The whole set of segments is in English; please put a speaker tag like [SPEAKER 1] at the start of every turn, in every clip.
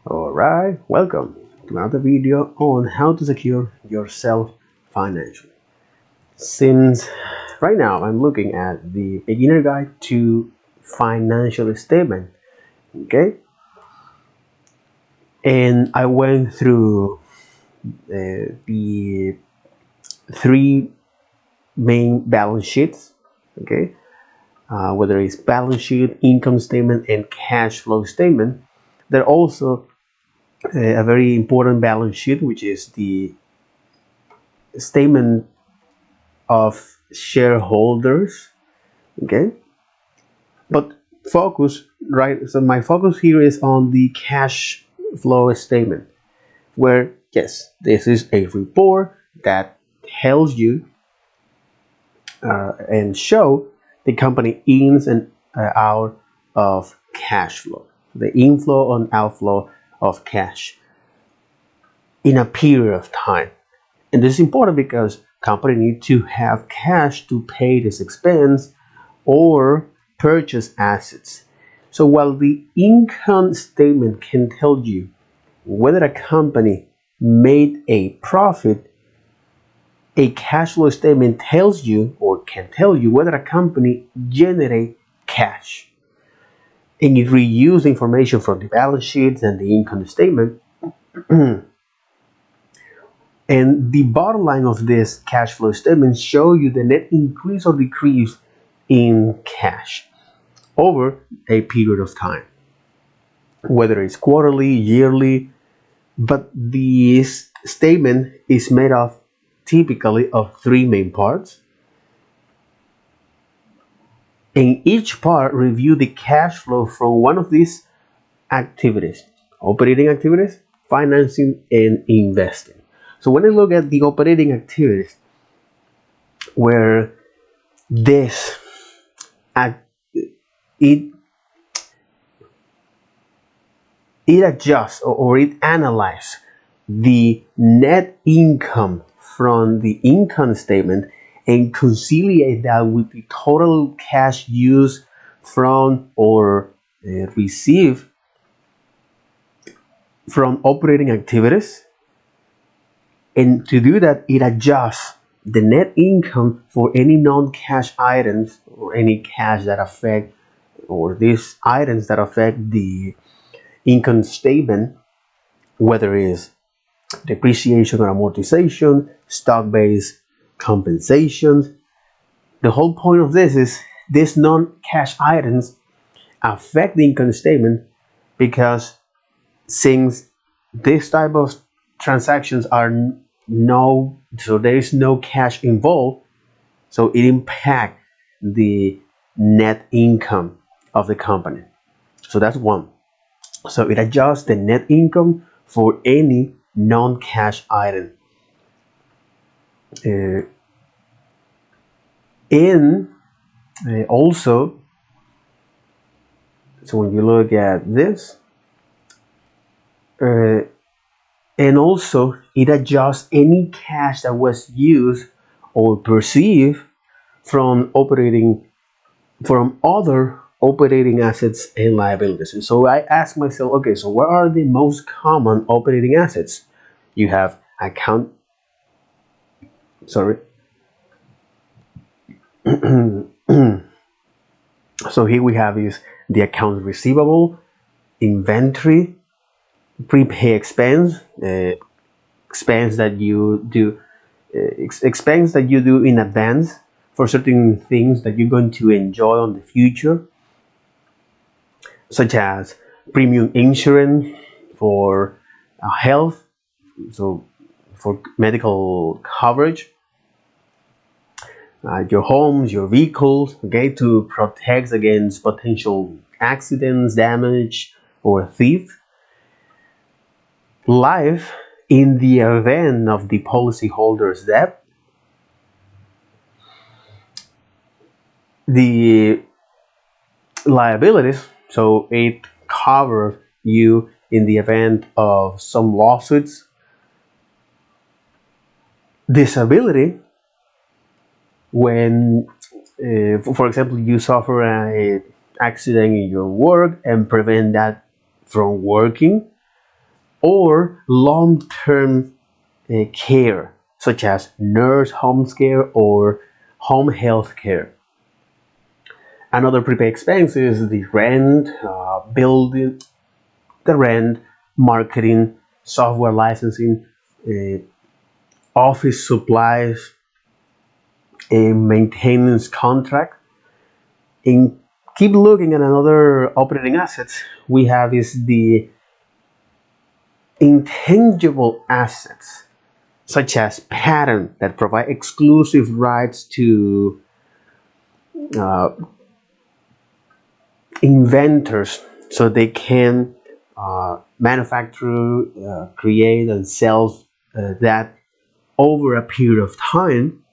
[SPEAKER 1] Alright, welcome to another video on how to secure yourself financially. Since right now I'm looking at the beginner guide to financial statement, okay? And I went through the three main balance sheets, okay? Whether it's balance sheet, income statement, and cash flow statement. There are also a very important balance sheet, which is the statement of shareholders, okay? But focus, right? So my focus here is on the cash flow statement, where yes, this is a report that tells you and show the company ins and out of cash flow, the inflow and outflow of cash in a period of time. And this is important because company need to have cash to pay this expense or purchase assets. So while the income statement can tell you whether a company made a profit, a cash flow statement tells you or can tell you whether a company generate cash. And it reuse information from the balance sheets and the income statement. And the bottom line of this cash flow statement show you the net increase or decrease in cash over a period of time, whether it's quarterly, yearly. But this statement is made of typically of three main parts. And each part review the cash flow from one of these activities: operating activities, financing, and investing. So when I look at the operating activities, where this it adjusts or it analyzes the net income from the income statement and conciliate that with the total cash used from or received from operating activities. And to do that, it adjusts the net income for any non-cash items or any cash that affect, or these items that affect the income statement, whether it's depreciation or amortization, stock-based compensation. The whole point of this is these non-cash items affect the income statement because since this type of transactions are so there is no cash involved, so it impacts the net income of the company. So that's one. So it adjusts the net income for any non-cash item. Also, so when you look at this, and also it adjusts any cash that was used or perceived from other operating assets and liabilities. And so I ask myself, okay, so what are the most common operating assets? You have so here we have is the accounts receivable, inventory, prepay expense, expense that you do in advance for certain things that you're going to enjoy on the future, such as premium insurance for health, so for medical coverage, your homes, your vehicles, okay, to protect against potential accidents, damage, or theft. Life in the event of the policyholder's death. The liabilities, so it covers you in the event of some lawsuits. Disability, when for example you suffer an accident in your work and prevent that from working. or long-term care, such as nurse home care or home health care. Another prepaid expense is the rent, building, the rent, marketing, software licensing, uh, office supplies, a maintenance contract. And keep looking at another operating assets we have is the intangible assets, such as patents that provide exclusive rights to uh, inventors so they can manufacture, create, and sell that over a period of time.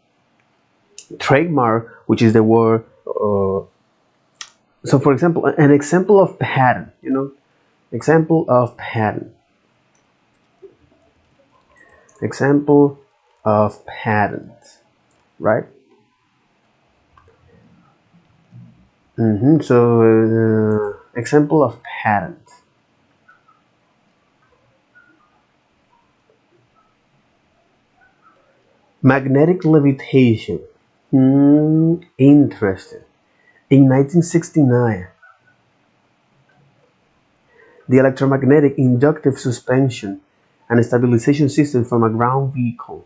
[SPEAKER 1] Trademark, which is the word. So, for example, an example of patent, example of patent, example of patent, right? So, example of patent. Magnetic levitation. Interesting. In 1969, the electromagnetic inductive suspension and stabilization system from a ground vehicle.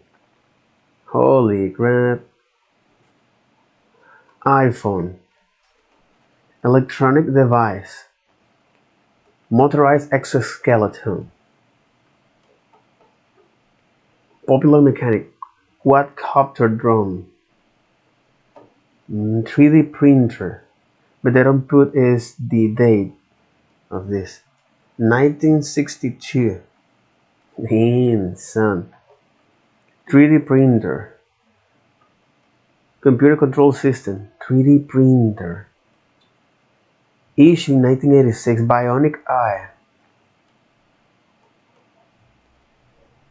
[SPEAKER 1] Holy crap. iPhone. Electronic device. Motorized exoskeleton. Popular mechanic. Quadcopter drone. 3D printer. But they don't put is the date of this. 1962. Man, son. 3D printer. Computer control system. 3D printer. Issued in 1986. Bionic eye.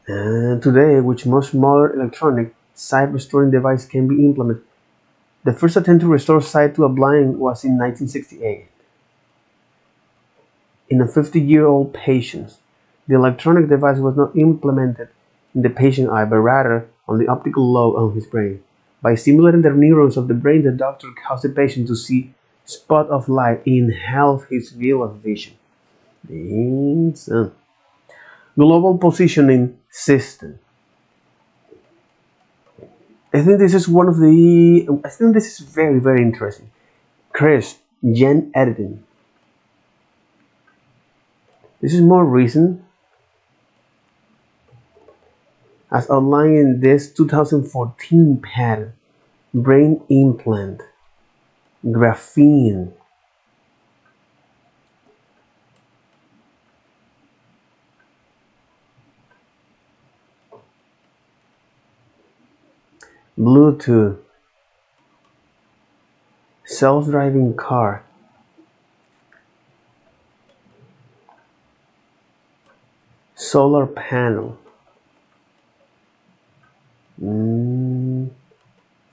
[SPEAKER 1] And today, with much smaller electronic sight restoring device can be implemented. The first attempt to restore sight to a blind was in 1968. In a 50-year-old patient, the electronic device was not implemented in the patient eye, but rather on the optical lobe on his brain. By stimulating the neurons of the brain, the doctor caused the patient to see spot of light and enhance his field of vision. Global positioning system. I think this is very, very interesting. Chris, gene editing. This is more recent, as outlined in this 2014 patent. Brain implant, graphene. Bluetooth, self-driving car, solar panel,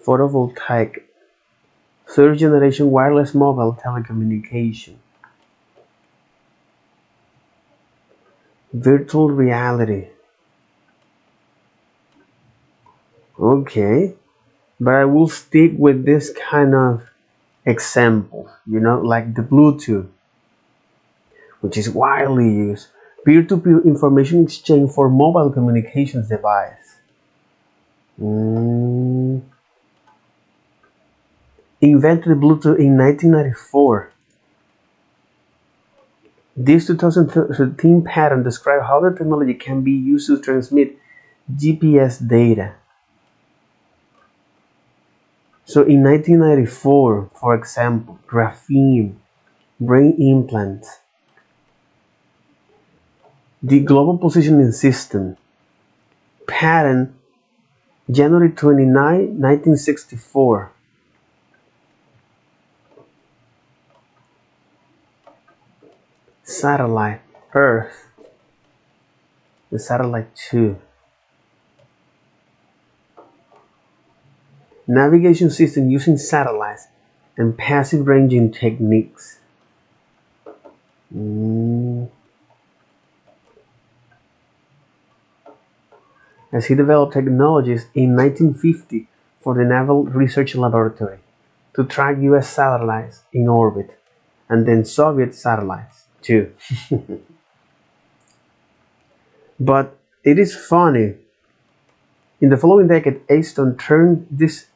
[SPEAKER 1] photovoltaic, third generation wireless mobile telecommunication, virtual reality. Okay, but I will stick with this kind of example, like the Bluetooth, which is widely used. Peer-to-peer information exchange for mobile communications device. Invented Bluetooth in 1994. This 2013 patent describes how the technology can be used to transmit GPS data. So in 1994, for example, graphene, brain implants, the global positioning system, patent January 29, 1964. Satellite, Earth, the satellite 2. Navigation system using satellites and passive ranging techniques. as he developed technologies in 1950 for the Naval Research Laboratory to track US satellites in orbit, and then Soviet satellites too. But it is funny, in the following decade, Aston turned his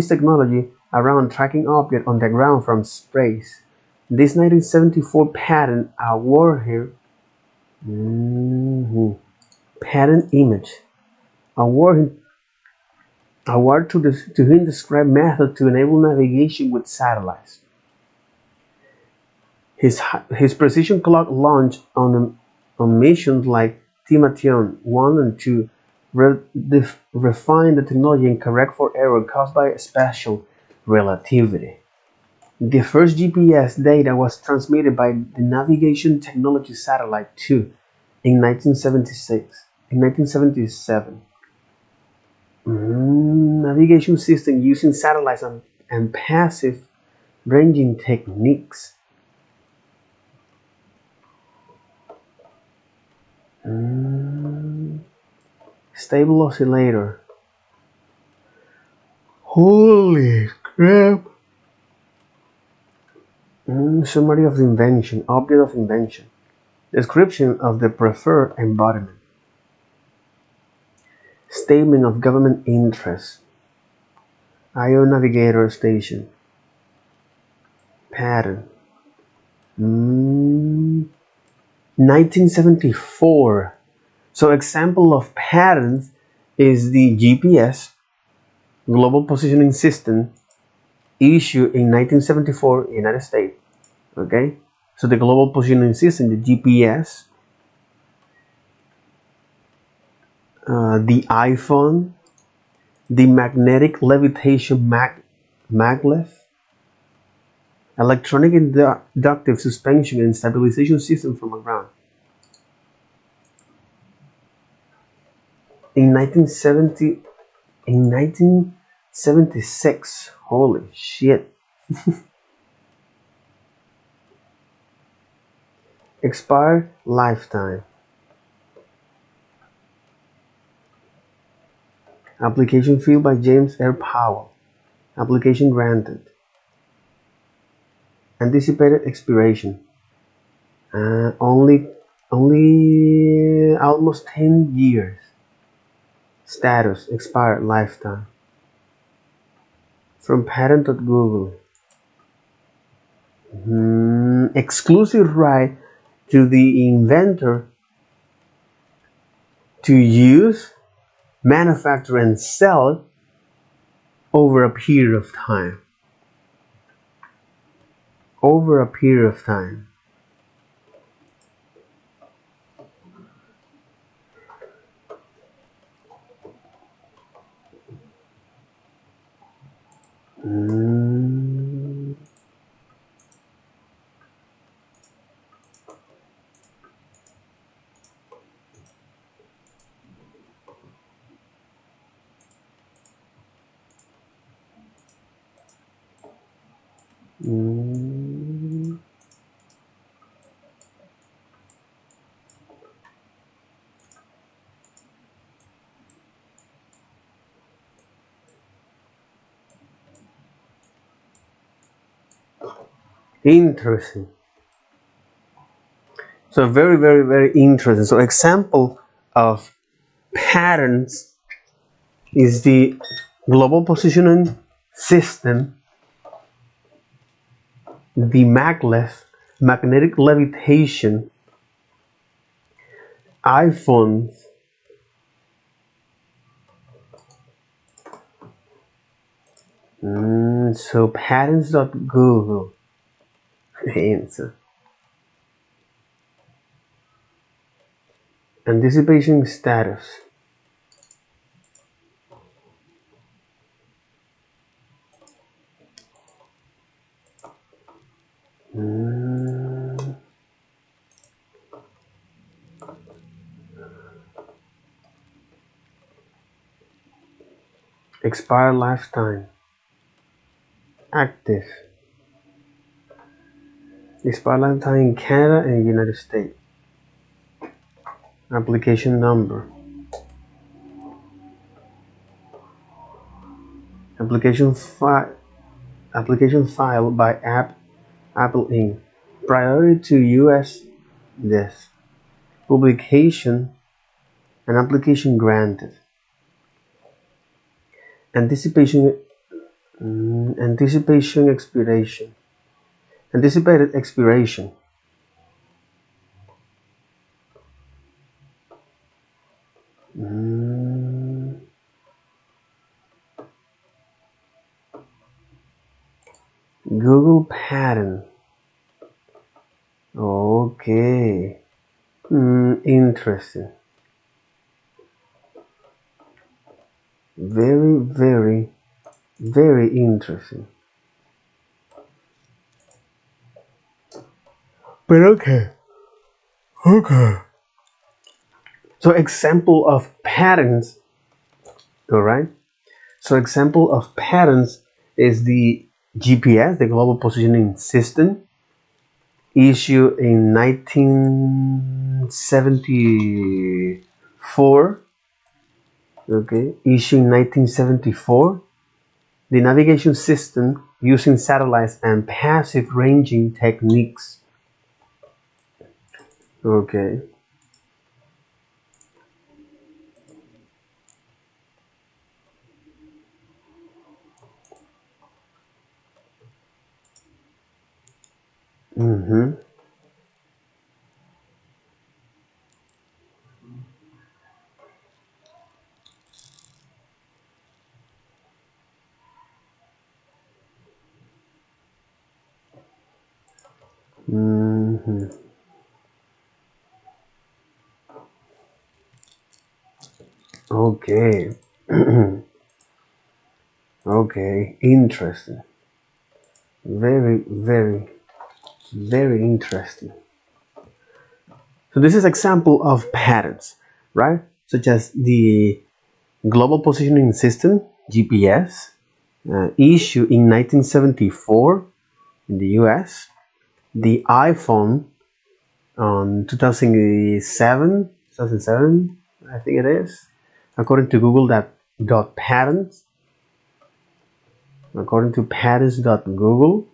[SPEAKER 1] technology around, tracking objects on the ground from space. This 1974 patent award here, patent image, award to him described method to enable navigation with satellites. His precision clock launch on missions like Timation 1 and 2 refined the technology and correct for error caused by special relativity. The first GPS data was transmitted by the Navigation Technology Satellite 2 in 1977. Navigation system using satellites and passive ranging techniques. Stable oscillator. Holy crap! Summary of the invention. Object of invention. Description of the preferred embodiment. Statement of government interest. IO navigator station. Patent. 1974. So example of patents is the GPS, Global Positioning System, issued in 1974 United States. Okay, so the Global Positioning System, the GPS, the iPhone, the magnetic levitation maglev, electronic inductive suspension and stabilization system from the ground. In 1976, holy shit. Expired lifetime. Application filled by James R. Powell. Application granted. Anticipated expiration. Only almost 10 years. Status, expired lifetime. From patent.google. Exclusive right to the inventor to use, manufacture, and sell over a period of time. Over a period of time. Interesting. So very, very, very interesting. So example of patterns is the global positioning system, the maglev, magnetic levitation, iPhones, so patents.google. Answer. Anticipation status. Expired lifetime. Active. Expired lifetime in Canada and United States. Application number. Application file. Application filed by Apple Inc. Priority to U.S. This publication and application granted. Anticipation anticipation expiration. Anticipated expiration. Google patent. Okay. Interesting. Very, very, very interesting. But okay. Okay. So example of patents. Alright. So example of patents is the GPS, the Global Positioning System, issued in 1974. Okay, issued in 1974. The navigation system using satellites and passive ranging techniques. Okay. Mm-hmm. Mm-hmm. Okay. Okay. Interesting. Very, very, very interesting. So this is example of patents, right? Such as the Global Positioning System, GPS, issued in 1974 in the US. The iPhone on 2007, I think it is, according to Google dot patents, according to patents.google,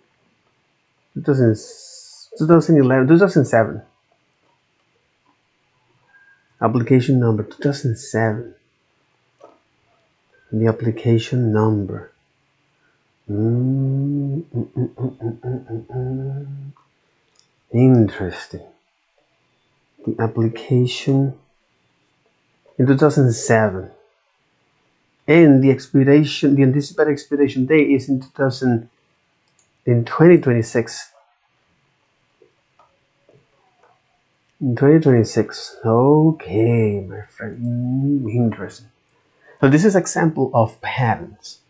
[SPEAKER 1] 2011, 2007, application number 2007, the application number. Interesting. The application in 2007, and the anticipated expiration date is in 2026. In 2026. Okay, my friend. Interesting. So this is example of patents.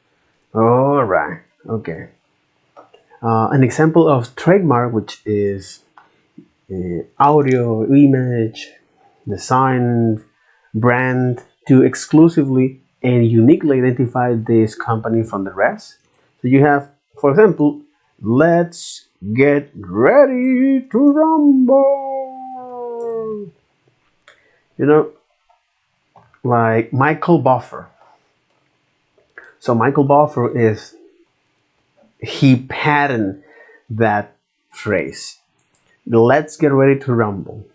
[SPEAKER 1] All right. Okay. An example of trademark, which is audio, image, design, brand, to exclusively and uniquely identify this company from the rest. So you have, for example, let's get ready to rumble. You know, like Michael Buffer. So Michael Buffer he patented that phrase. Let's get ready to rumble.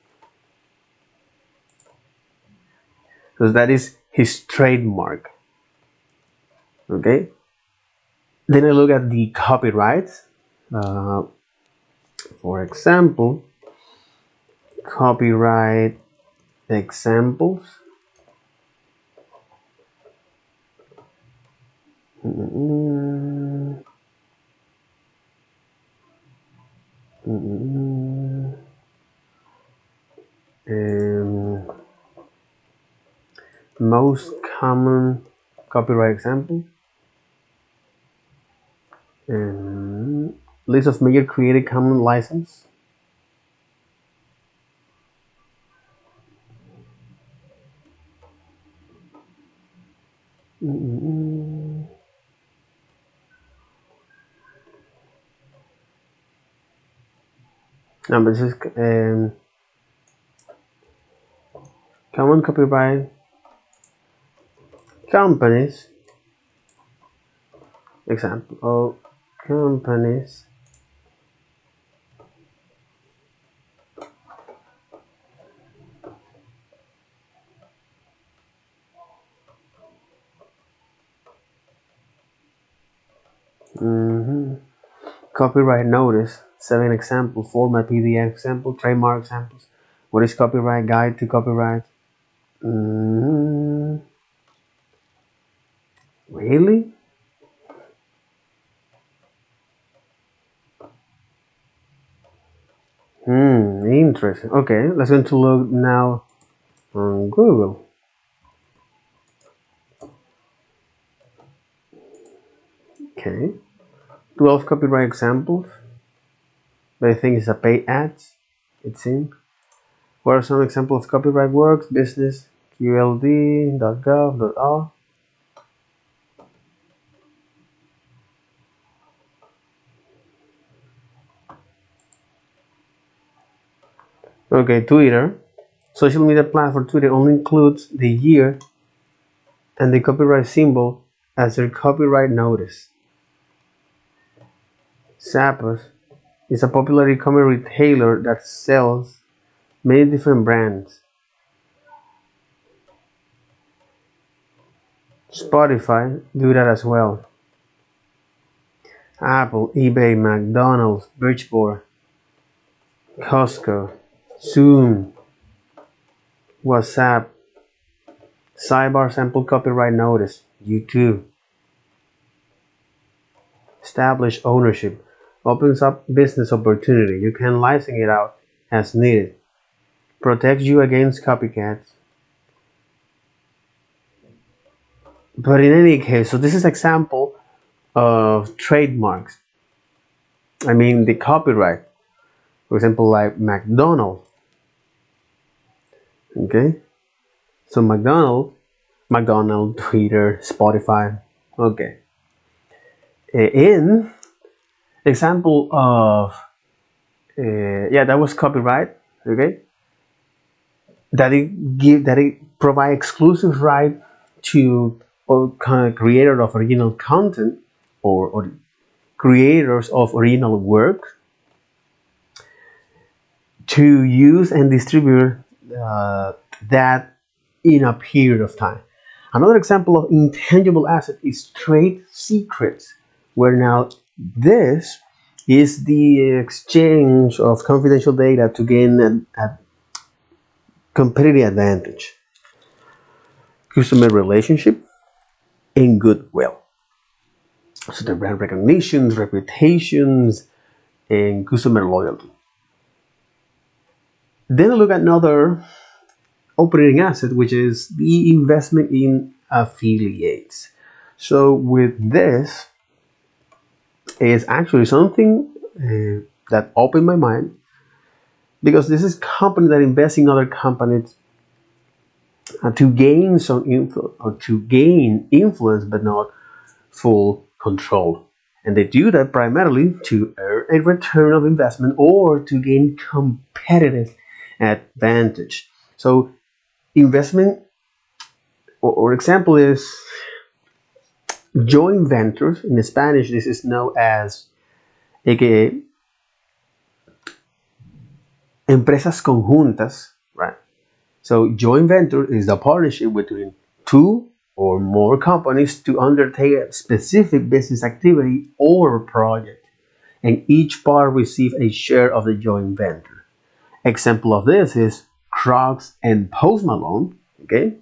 [SPEAKER 1] So that is his trademark. Okay. Then I look at the copyrights. For example, copyright examples. Most common copyright example. List of major Creative Commons license. No, but this is common copyright companies example of companies copyright notice, 7 example, format PDF example, trademark examples. What is copyright? Guide to copyright. Really? Interesting. Okay, let's go to look now on Google. Okay, 12 copyright examples. But I think it's a paid ads. It's in. What are some examples of copyright works? Business, qld.gov.au. Okay, Twitter. Social media platform Twitter only includes the year and the copyright symbol as their copyright notice. Zappos is a popular e-commerce retailer that sells many different brands. Spotify do that as well. Apple, eBay, McDonald's, Birchboard, Costco, Zoom, WhatsApp, Sidebar sample copyright notice, YouTube. Establish ownership. Opens up business opportunity. You can license it out as needed. Protects you against copycats. But in any case, so this is example of trademarks. I mean the copyright. For example, like McDonald's. Okay. So McDonald, Twitter, Spotify. Okay. In example of yeah, that was copyright. Okay. That it provide exclusive right to or kind of creator of original content or creators of original work to use and distribute that in a period of time. Another example of intangible asset is trade secrets, where now this is the exchange of confidential data to gain a competitive advantage, customer relationship, and goodwill. So the brand recognitions, reputations, and customer loyalty. Then I look at another operating asset, which is the investment in affiliates. So with this is actually something that opened my mind, because this is company that invest in other companies to gain some influence or to gain influence, but not full control. And they do that primarily to earn a return of investment or to gain competitive advantage. So investment or example is joint ventures. In Spanish, this is known as aka empresas conjuntas, right? So joint venture is the partnership between two or more companies to undertake a specific business activity or project, and each part receives a share of the joint venture. Example of this is Crocs and Post Malone. Okay,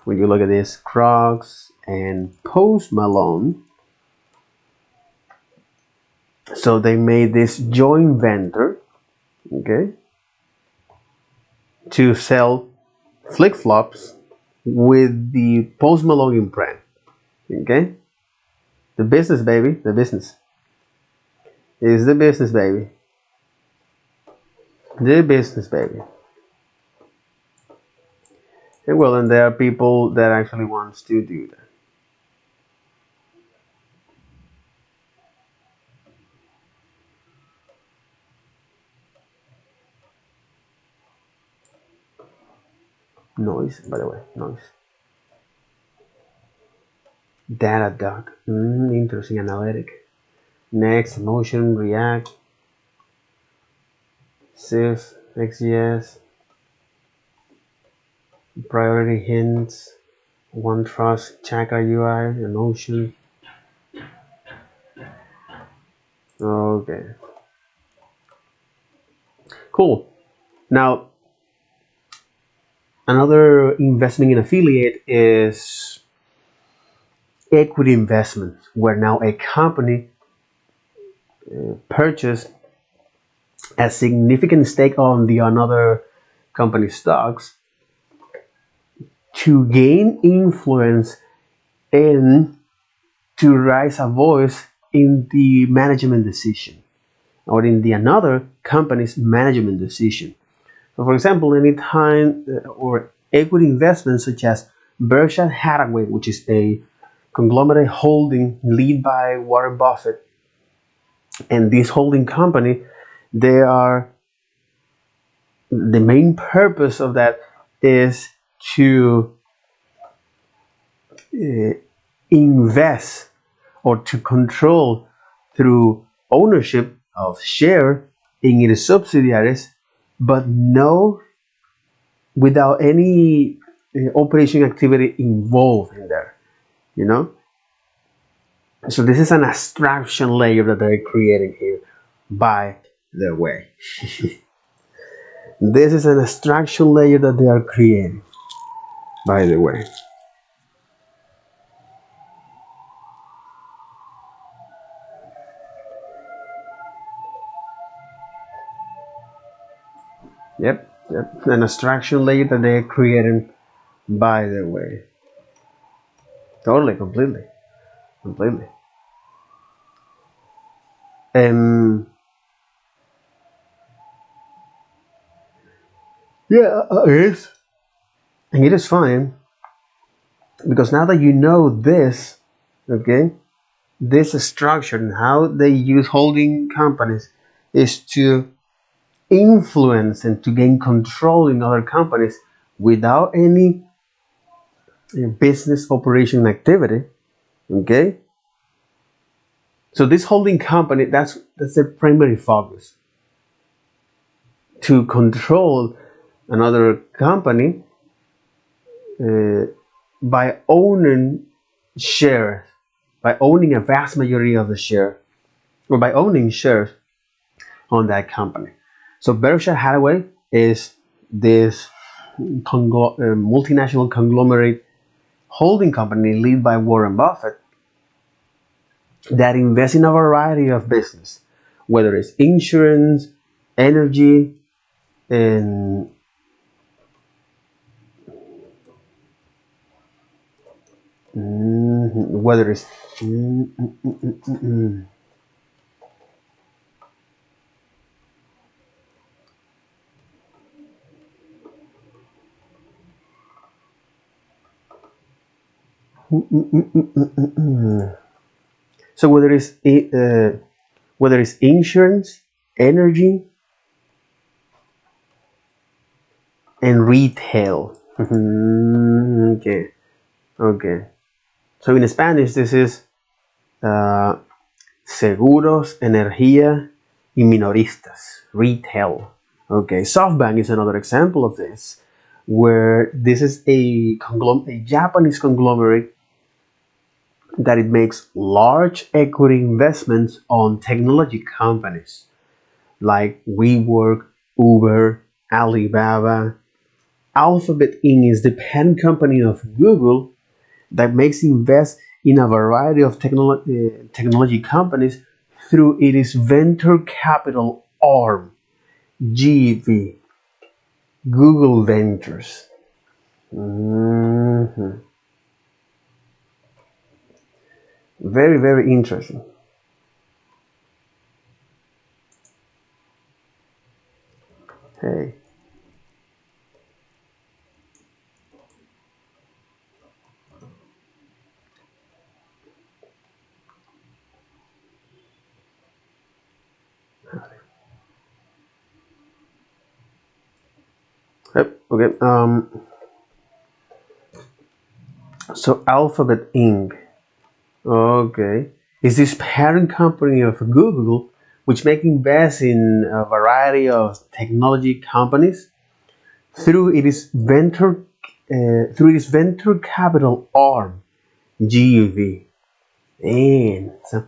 [SPEAKER 1] when you look at this, Crocs and Post Malone. So they made this joint venture, okay, to sell flip flops with the Post Malone imprint. Okay, the business, baby, the business is the business, baby, the business, baby. And well, and there are people that actually wants to do that. Noise, by the way, noise. Datadog. Interesting analytic. Next, emotion, React, Sif, XGS, priority hints, OneTrust, Chakra UI, Emotion. Okay, cool. Now, another investment in affiliate is equity investment, where now a company purchased a significant stake on the another company stocks to gain influence and to raise a voice in the management decision or in the another company's management decision. So, for example, anytime or equity investments such as Berkshire Hathaway, which is a conglomerate holding led by Warren Buffett, and this holding company, they are the main purpose of that is to invest or to control through ownership of share in its subsidiaries, but no without any operation activity involved in there, you know. So this is an abstraction layer that they're creating here, by the way. This is an abstraction layer that they are creating, by the way. Yep, an abstraction layer that they're creating, by the way. Totally, completely. Um, yeah, it is, and it is fine because now that you know this, okay, this structure and how they use holding companies is to influence and to gain control in other companies without any business operation activity. Okay, so this holding company, that's their primary focus, to control another company uh, by owning shares, by owning a vast majority of the share, or by owning shares on that company. So Berkshire Hathaway is this multinational conglomerate holding company led by Warren Buffett that invests in a variety of business, whether it's insurance, energy, and whether it's so whether it's insurance, energy, and retail. Okay. So in Spanish, this is uh, seguros, energía, y minoristas, retail. Okay, SoftBank is another example of this, where this is a Japanese conglomerate that it makes large equity investments on technology companies like WeWork, Uber, Alibaba. Alphabet Inc. is the parent company of Google that makes invest in a variety of technology companies through its venture capital arm, GV, Google Ventures. Very, very interesting. Hey. Yep, okay. So Alphabet Inc. Okay. Is this parent company of Google, which make invest in a variety of technology companies through its venture capital arm, GUV. And so,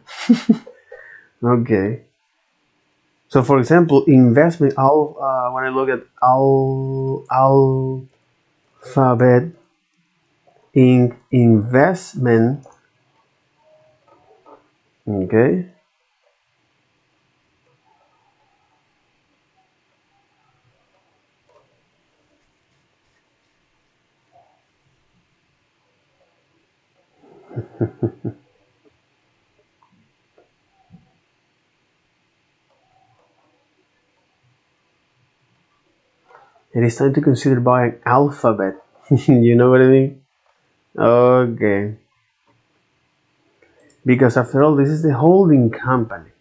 [SPEAKER 1] okay. So, for example, investment. When I look at Alphabet Inc. investment. Okay. It is time to consider buying Alphabet. You know what I mean? Okay. Because after all, this is the holding company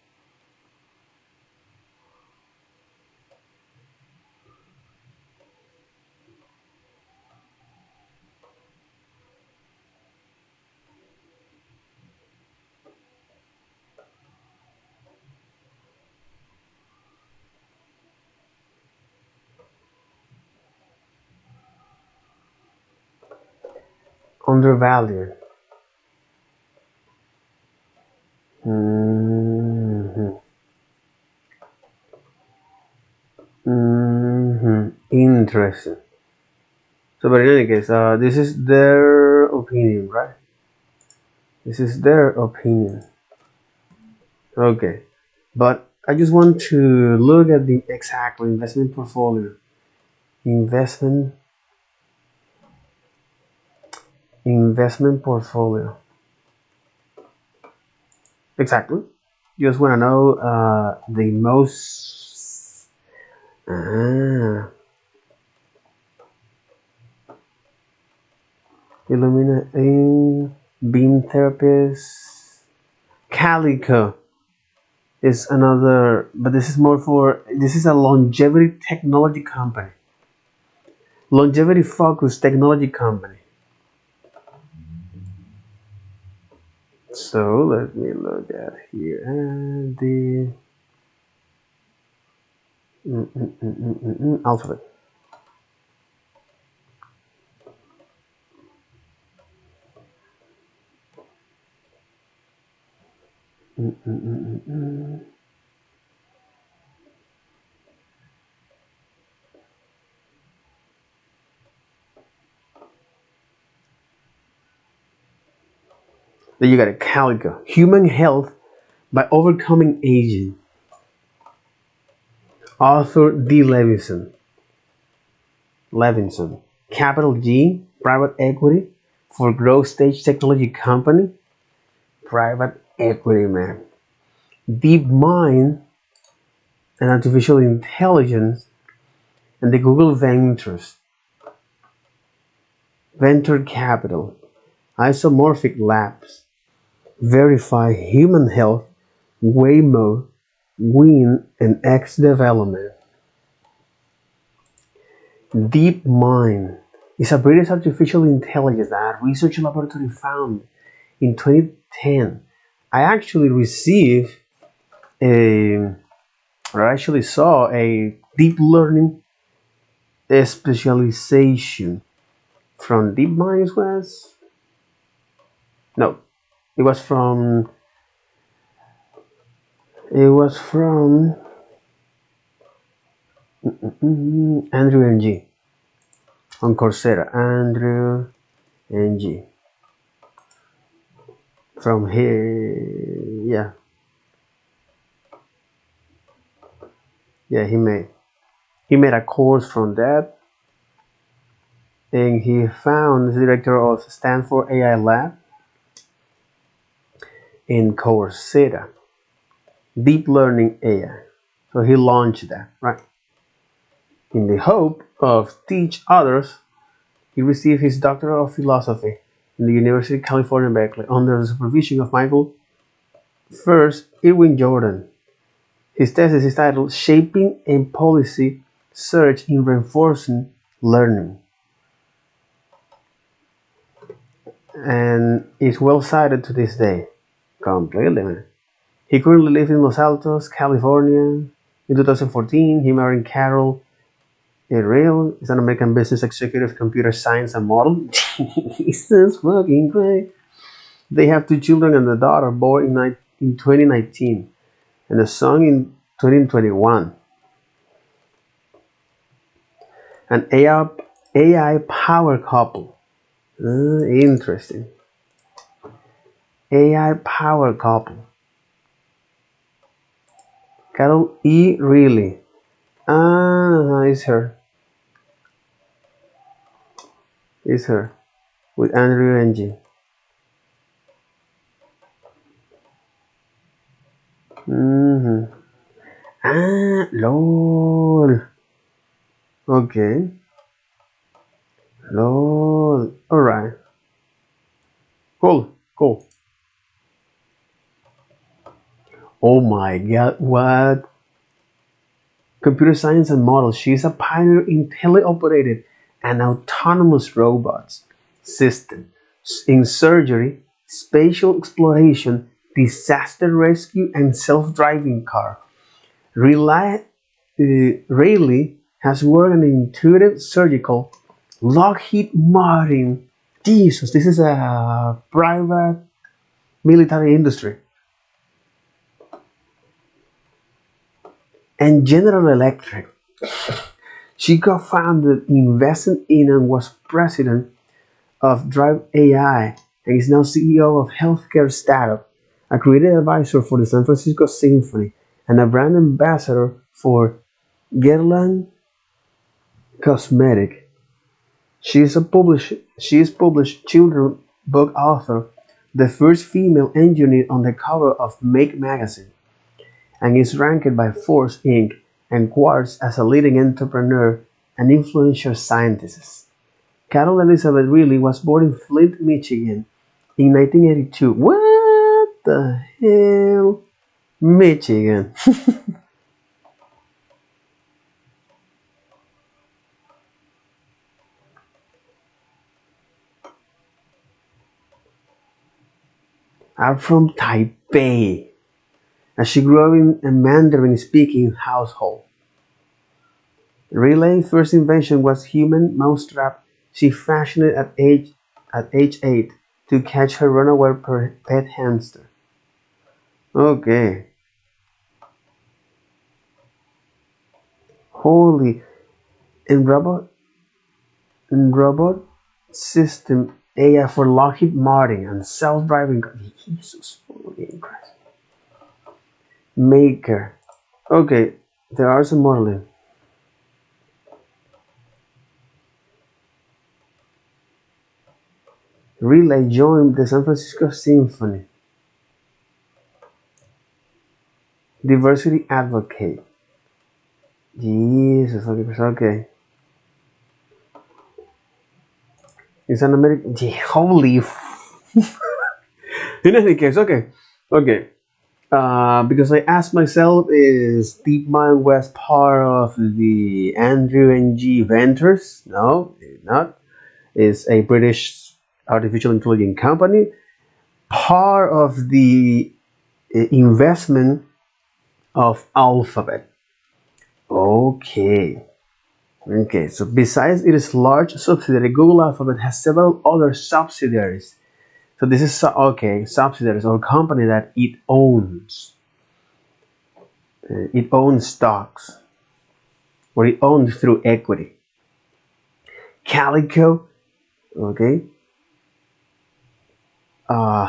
[SPEAKER 1] undervalued. hmm Interesting. So, but in any case, this is their opinion, right? This is their opinion. Okay. But I just want to look at the exact investment portfolio. Investment investment portfolio. Exactly. Just want to know the most. Ah, illuminating beam therapist. Calico is another, but this is more for. This is a longevity technology company. Longevity focused technology company. So let me look at here and the alphabet. Mm, mm, mm, mm, mm. Then you got a Calico. Human health by overcoming aging. Arthur D. Levinson. Capital G. Private equity for growth stage technology company. Private equity, man. Deep Mind and artificial intelligence and the Google Ventures. Venture capital. Isomorphic labs. Verify human health. Waymo. Win and X development. DeepMind is a British artificial intelligence that a research laboratory found in 2010. I actually received a, or actually saw a deep learning specialization from DeepMind. Was no, it was from it was from Andrew Ng on Coursera. Andrew Ng from here, yeah, he made a course from that, and he found the director of Stanford AI Lab in Coursera, deep learning AI. So he launched that, right? In the hope of teach others, he received his Doctor of Philosophy in the University of California, Berkeley, under the supervision of Michael First Irwin Jordan. His thesis is titled "Shaping a Policy Search in Reinforcement Learning." and is well cited to this day. Completely, man. He currently lives in Los Altos, California. In 2014, he married Carol Ariel, is an American business executive, computer science, and model. Jesus fucking Christ. They have two children and a daughter born in 2019 and a son in 2021. An AI power couple. Interesting. AI power couple. Carol E. Really. Ah, it's her. It's her. With Andrew Ng. Mm-hmm. Ah, lol. Okay. Lol. Alright. Cool. Cool. Oh my god, what? Computer science and models. She's a pioneer in teleoperated and autonomous robots system in surgery, spatial exploration, disaster rescue, and self-driving car. Rayleigh has worked in intuitive surgical, Lockheed Martin. Jesus, this is a private military industry. And General Electric. She co-founded Invesment in and was president of Drive AI and is now CEO of healthcare startup, a creative advisor for the San Francisco Symphony, and a brand ambassador for Guerlain Cosmetic. She is published children's book author, the first female engineer on the cover of Make magazine, and is ranked by Forbes Inc. and Quartz as a leading entrepreneur and influential scientist. Carol Elizabeth Riley was born in Flint, Michigan in 1982. What the hell? Michigan. I'm from Taipei, and she grew up in a Mandarin speaking household. Relay's first invention was human mousetrap she fashioned at age 8 to catch her runaway pet hamster. Okay. Holy and robot system AI for Lockheed Martin and self-driving car. Jesus fucking Christ. Maker. Okay, there are some modeling. Relay joined the San Francisco Symphony. Diversity advocate. Jesus, okay. It's an American. Holy. In any case, okay. Okay. Because I asked myself, is DeepMind was part of the Andrew Ng Ventures? No, it's not. It's a British artificial intelligence company, part of the investment of Alphabet. Okay. Okay, so besides its large subsidiary, Google Alphabet has several other subsidiaries. So this is okay, subsidiaries or company that it owns. It owns stocks, or it owns through equity. Calico, okay.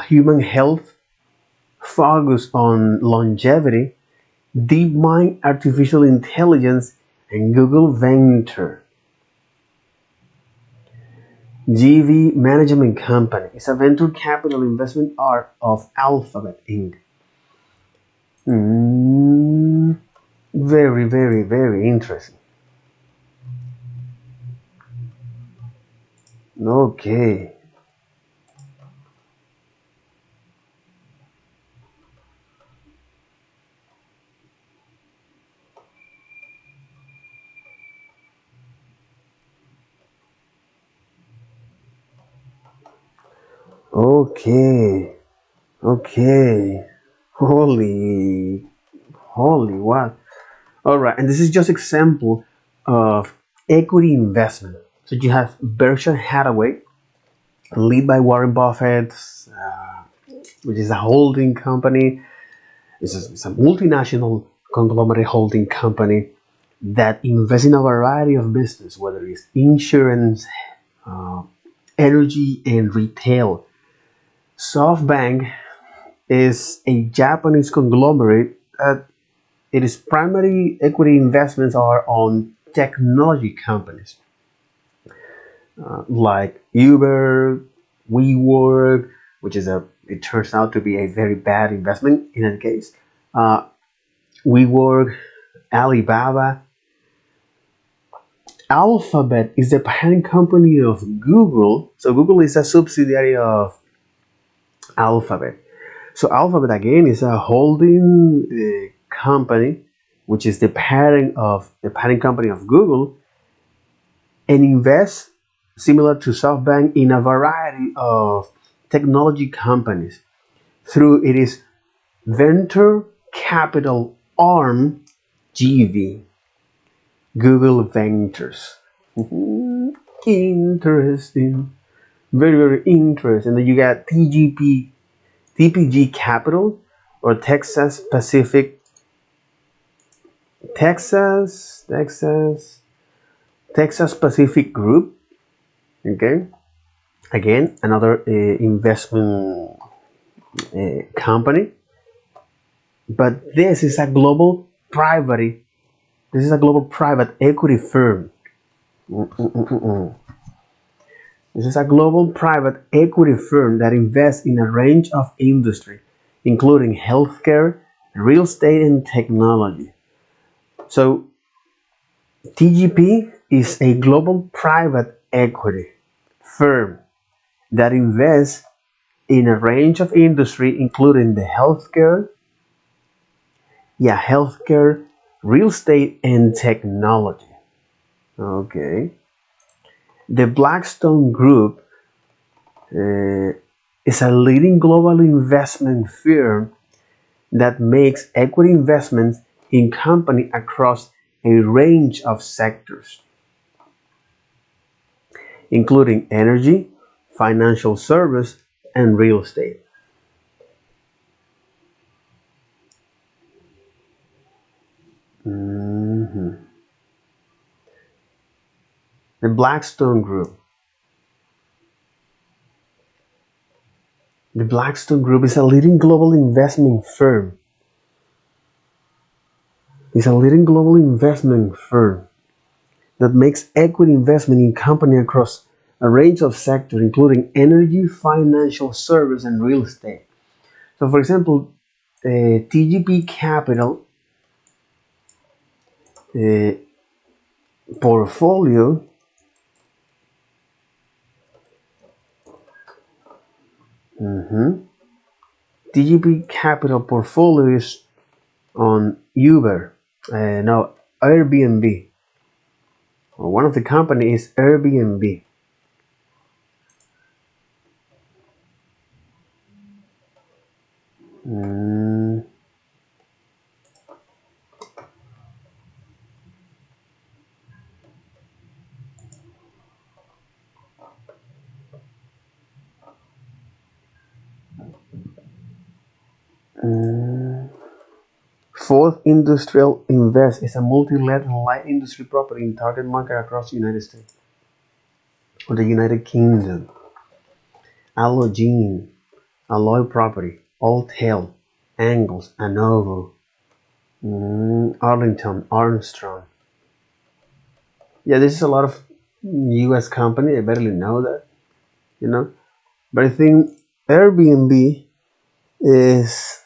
[SPEAKER 1] Human health, focus on longevity, DeepMind, artificial intelligence, and Google Venture. GV Management Company is a venture capital investment arm of Alphabet Inc. Mm, very, very, very interesting. Okay. Okay. Okay. Holy what? All right, and this is just example of equity investment. So you have Berkshire Hathaway, led by Warren Buffett, which is a holding company. It's a multinational conglomerate holding company that invests in a variety of business, whether it's insurance, uh, energy, and retail. SoftBank is a Japanese conglomerate that its primary equity investments are on technology companies like Uber, WeWork, which is it turns out to be a very bad investment in that case. Uh, WeWork, Alibaba, Alphabet is the parent company of Google. So Google is a subsidiary of Alphabet. So Alphabet again is a holding company, which is the parent company of Google, and invests similar to SoftBank in a variety of technology companies through its venture capital arm, GV, Google Ventures. Interesting, very interesting. And then you got TPG Capital, or Texas Texas Pacific Group. Okay, again another investment company, but this is a global private equity firm. This is a global private equity firm that invests in a range of industry, including healthcare, real estate, and technology. So TGP is a global private equity firm that invests in a range of industry, including the healthcare, real estate, and technology. Okay. The Blackstone Group is a leading global investment firm that makes equity investments in companies across a range of sectors, including energy, financial service, and real estate. Mhm. The Blackstone Group. The Blackstone Group is a leading global investment firm. It's a leading global investment firm that makes equity investment in companies across a range of sectors, including energy, financial service, and real estate. So, for example, TGP Capital uh, portfolio. TGP Capital portfolio is on Uber, no, Airbnb. One of the company is Airbnb. Mm, mm. Fourth Industrial Invest is a multi-let light industry property in target market across the United States or the United Kingdom. Allogene, Alloy Property, Alltel, Angles, Anovo, Arlington, Armstrong. Yeah, this is a lot of U.S. company. I barely know that, you know. But I think Airbnb is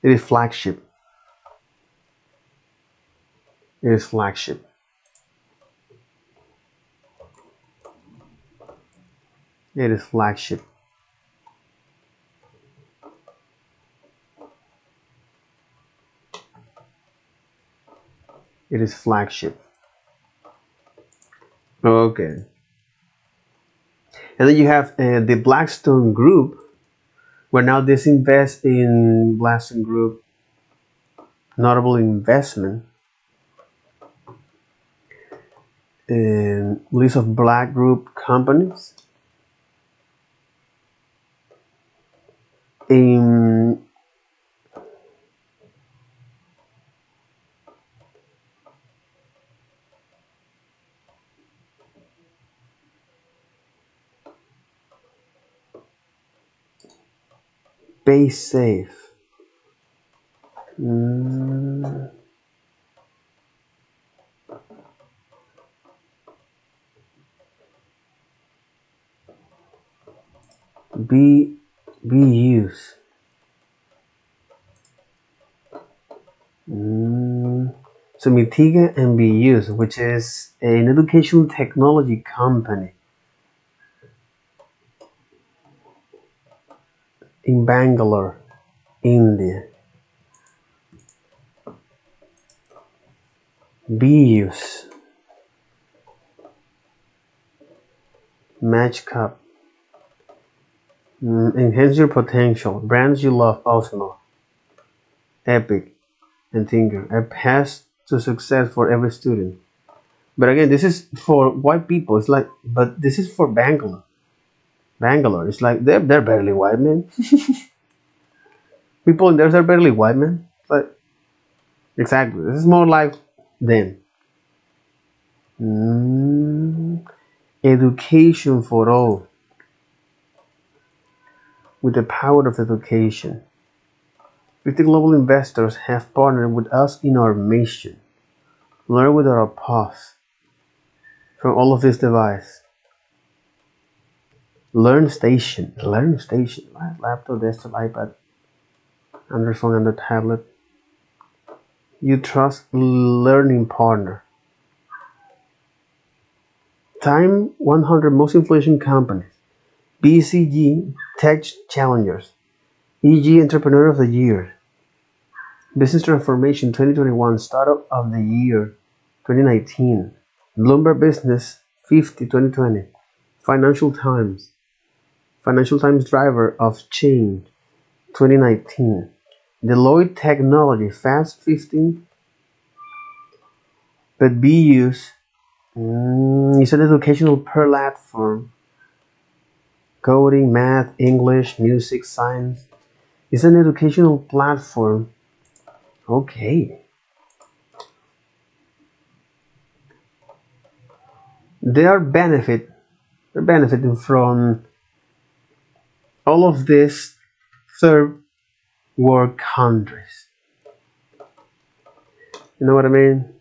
[SPEAKER 1] it is flagship. It is flagship. It is flagship. It is flagship. Okay. And then you have the Blackstone Group, where now this invest in Blackstone Group, notable investment, list of Black Group companies. In Base Safe. BYU's. So Mitiga and BYU's, which is an educational technology company in Bangalore, India. BYU's. Match Cup. Enhance your potential. Brands you love. Osmo, Epic, and Tinker. A path to success for every student. But again, this is for white people. It's like, but this is for Bangalore. Bangalore. It's like they're barely white, man. People in there are barely white, man. But exactly, this is more like them. Education for all. With the power of education, 50 global investors have partnered with us in our mission. Learn with our path from all of this device. Learn station, right? Laptop, desktop, iPad, Android phone, and the tablet. You trust learning partner. Time 100 most influential companies. BCG Tech Challengers. EG Entrepreneur of the Year. Business Transformation 2021 Startup of the Year 2019. Bloomberg Business 50 2020. Financial Times Driver of Change 2019. Deloitte Technology Fast 15. But BYU's is an educational platform. Coding, math, English, music, science. It's an educational platform. Okay. They're benefiting from all of these third world countries. You know what I mean?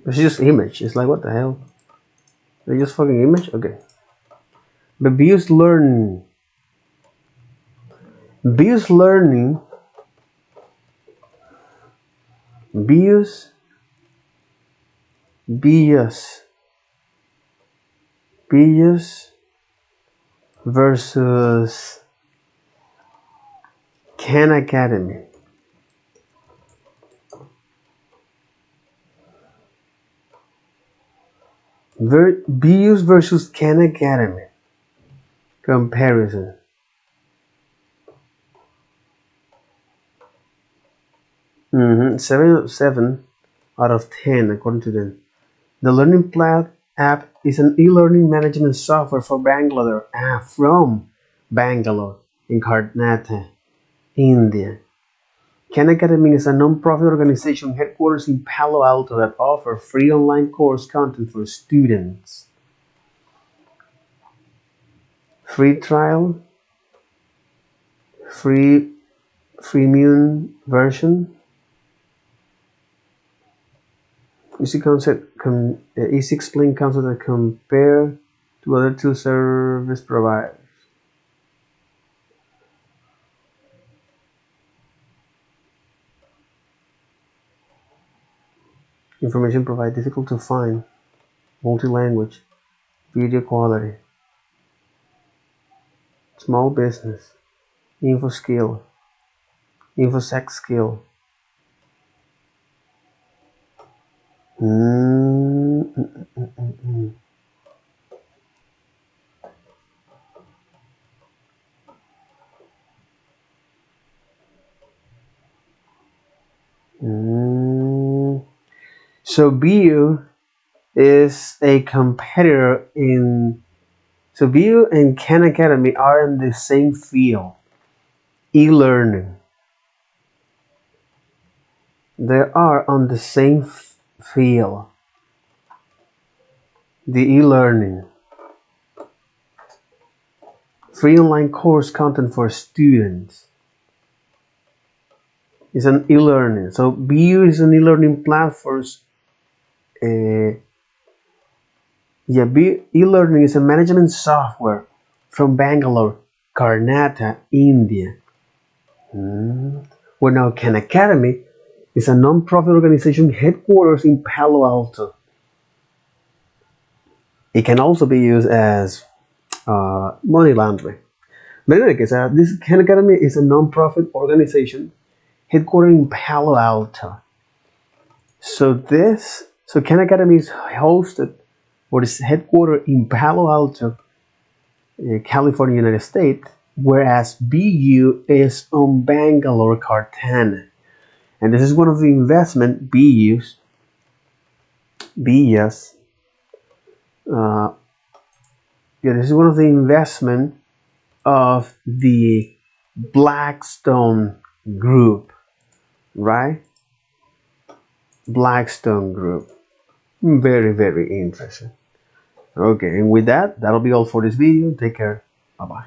[SPEAKER 1] It's just image. It's like, what the hell? They just fucking image? Okay. But BYU's learning. BYU's learning. BYU's. BYU's. BYU's versus Khan Academy. BYU's versus Khan Academy. Comparison. 7 out of 10 according to them. The Learning Plat app is an e-learning management software for Bangalore from Bangalore in Karnataka, India. Khan Academy is a non-profit organization headquarters in Palo Alto that offers free online course content for students. Free trial, freemium version. Easy explain concept that compare to other two service providers. Information provided difficult to find. Multi-language. video quality, small business, info skill, infosec skill. Mm, mm, mm, mm, mm. Mm. So ByJu is a competitor in. So ByJu and Khan Academy are in the same field, e-learning. They are on the same field, the e-learning, free online course content for students. It's an e-learning. So ByJu is an e-learning platform. E-learning is a management software from Bangalore, Karnataka, India. Well, now Khan Academy is a non-profit organization headquarters in Palo Alto. It can also be used as money laundering. But in any case, this Khan Academy is a non-profit organization headquartered in Palo Alto. So Khan Academy is hosted or is headquartered in Palo Alto, California, United States, whereas ByJu is on Bangalore, Karnataka. And this is one of the investment BYU's, this is one of the investment of the Blackstone group, right? Blackstone group. Very, very interesting. Okay, and with that, that'll be all for this video. Take care. Bye-bye.